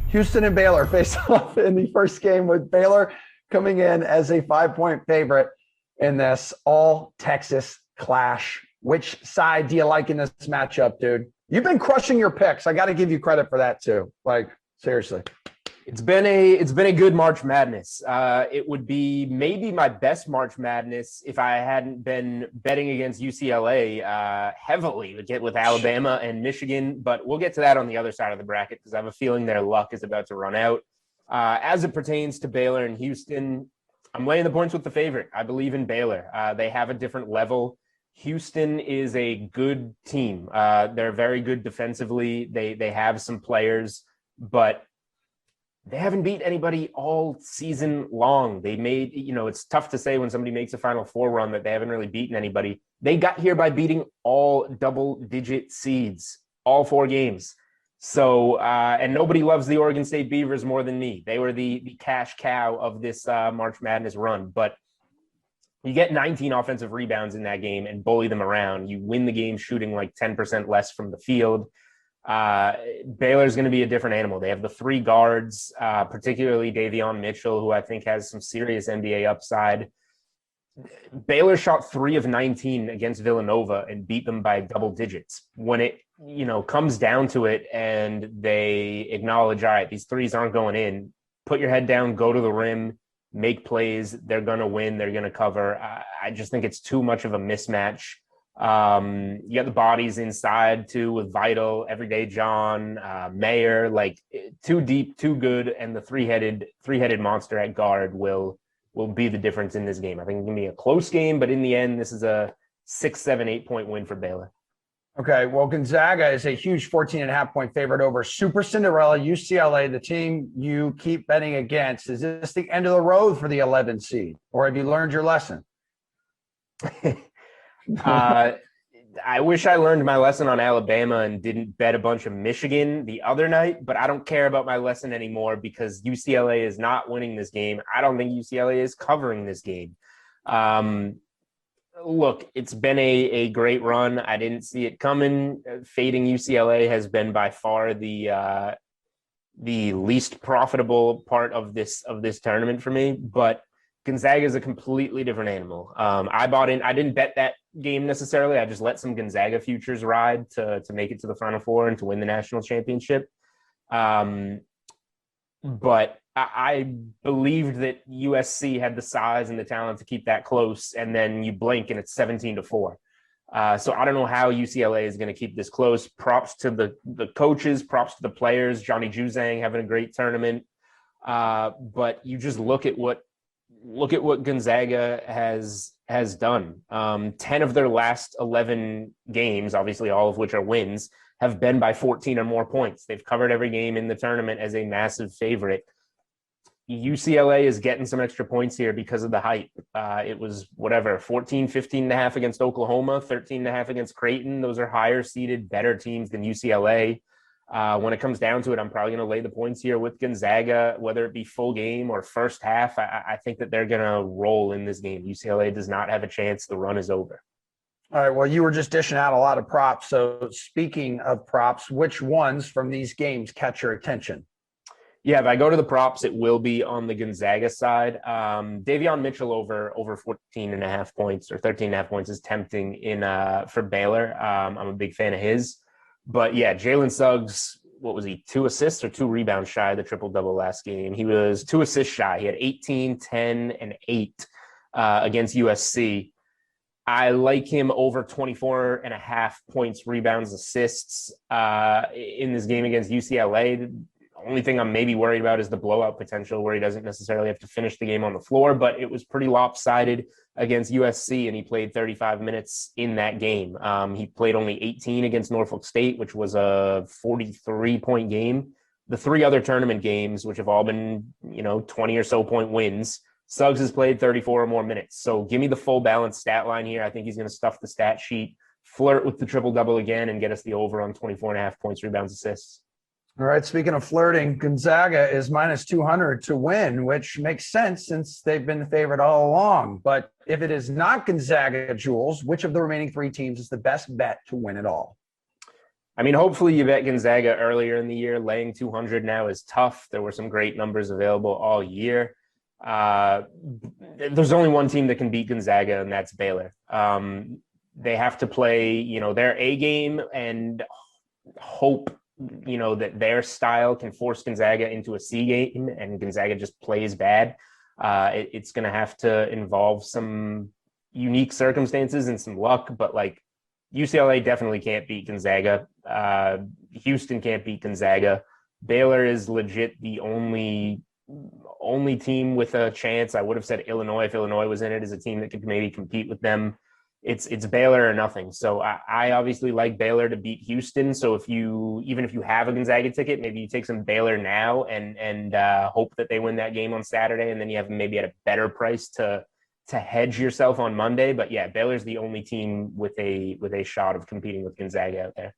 Houston and Baylor face off in the first game, with Baylor coming in as a 5-point favorite in this all Texas clash. Which side do you like in this matchup, dude? You've been crushing your picks. I got to give you credit for that too. Like, seriously. It's been a good March Madness. It would be maybe my best March Madness if I hadn't been betting against UCLA heavily with Alabama and Michigan. But we'll get to that on the other side of the bracket because I have a feeling their luck is about to run out. As it pertains to Baylor and Houston, I'm laying the points with the favorite. I believe in Baylor. They have a different level. Houston is a good team. They're very good defensively. They have some players, but they haven't beat anybody all season long. They made, it's tough to say when somebody makes a Final Four run that they haven't really beaten anybody. They got here by beating all double-digit seeds, all 4 games. So, and nobody loves the Oregon State Beavers more than me. They were the cash cow of this March Madness run. But you get 19 offensive rebounds in that game and bully them around. You win the game shooting like 10% less from the field. Baylor's going to be a different animal. They have the 3 guards, particularly Davion Mitchell, who I think has some serious NBA upside. Baylor shot 3 of 19 against Villanova and beat them by double digits. When it, comes down to it and they acknowledge, all right, these threes aren't going in, put your head down, go to the rim, make plays. They're going to win. They're going to cover. I just think it's too much of a mismatch. You got the bodies inside too with Vital, Everyday John, Mayer, like too deep, too good, and the three-headed monster at guard will be the difference in this game. I think it's gonna be a close game, but in the end, this is a 6, 7, 8-point win for Baylor. Okay, well, Gonzaga is a huge 14.5-point favorite over Super Cinderella UCLA, the team you keep betting against. Is this the end of the road for the 11 seed, or have you learned your lesson? I wish I learned my lesson on Alabama and didn't bet a bunch of Michigan the other night, but I don't care about my lesson anymore because UCLA is not winning this game. I don't think UCLA is covering this game. Look, it's been a great run. I didn't see it coming. Fading UCLA has been by far the least profitable part of this tournament for me, but Gonzaga is a completely different animal. I didn't bet that game necessarily. I just let some Gonzaga futures ride to make it to the Final Four and to win the national championship. But I believed that USC had the size and the talent to keep that close, and then you blink and it's 17-4. So I don't know how UCLA is going to keep this close. Props to the coaches, props to the players. Johnny Juzang having a great tournament. But you just look at what Gonzaga has done. 10 of their last 11 games, obviously all of which are wins, have been by 14 or more points. They've covered every game in the tournament as a massive favorite. UCLA is getting some extra points here because of the hype. It was 15.5 against Oklahoma, 13.5 against Creighton. Those are higher seeded, better teams than UCLA. When it comes down to it, I'm probably going to lay the points here with Gonzaga, whether it be full game or first half. I think that they're going to roll in this game. UCLA does not have a chance. The run is over. All right. Well, you were just dishing out a lot of props. So speaking of props, which ones from these games catch your attention? Yeah, if I go to the props, it will be on the Gonzaga side. Davion Mitchell over 14.5 points or 13.5 points is tempting for Baylor. I'm a big fan of his. But yeah, Jalen Suggs, what was he, 2 assists or 2 rebounds shy of the triple-double last game? He was 2 assists shy. He had 18, 10, and 8 against USC. I like him over 24.5 points, rebounds, assists in this game against UCLA. The only thing I'm maybe worried about is the blowout potential where he doesn't necessarily have to finish the game on the floor, but it was pretty lopsided against USC, and he played 35 minutes in that game. He played only 18 against Norfolk State, which was a 43-point game. The 3 other tournament games, which have all been, 20 or so point wins, Suggs has played 34 or more minutes. So give me the full balanced stat line here. I think he's going to stuff the stat sheet, flirt with the triple-double again, and get us the over on 24.5 points, rebounds, assists. All right, speaking of flirting, Gonzaga is minus 200 to win, which makes sense since they've been the favorite all along. But if it is not Gonzaga, Jules, which of the remaining 3 teams is the best bet to win it all? I mean, hopefully you bet Gonzaga earlier in the year. Laying 200 now is tough. There were some great numbers available all year. There's only one team that can beat Gonzaga, and that's Baylor. They have to play, their A game and hope, that their style can force Gonzaga into a C game and Gonzaga just plays bad. It's going to have to involve some unique circumstances and some luck, but like UCLA definitely can't beat Gonzaga. Houston can't beat Gonzaga. Baylor is legit the only team with a chance. I would have said Illinois if Illinois was in it as a team that could maybe compete with them. It's Baylor or nothing. So I obviously like Baylor to beat Houston. So even if you have a Gonzaga ticket, maybe you take some Baylor now and hope that they win that game on Saturday, and then you have them maybe at a better price to hedge yourself on Monday. But yeah, Baylor's the only team with a shot of competing with Gonzaga out there.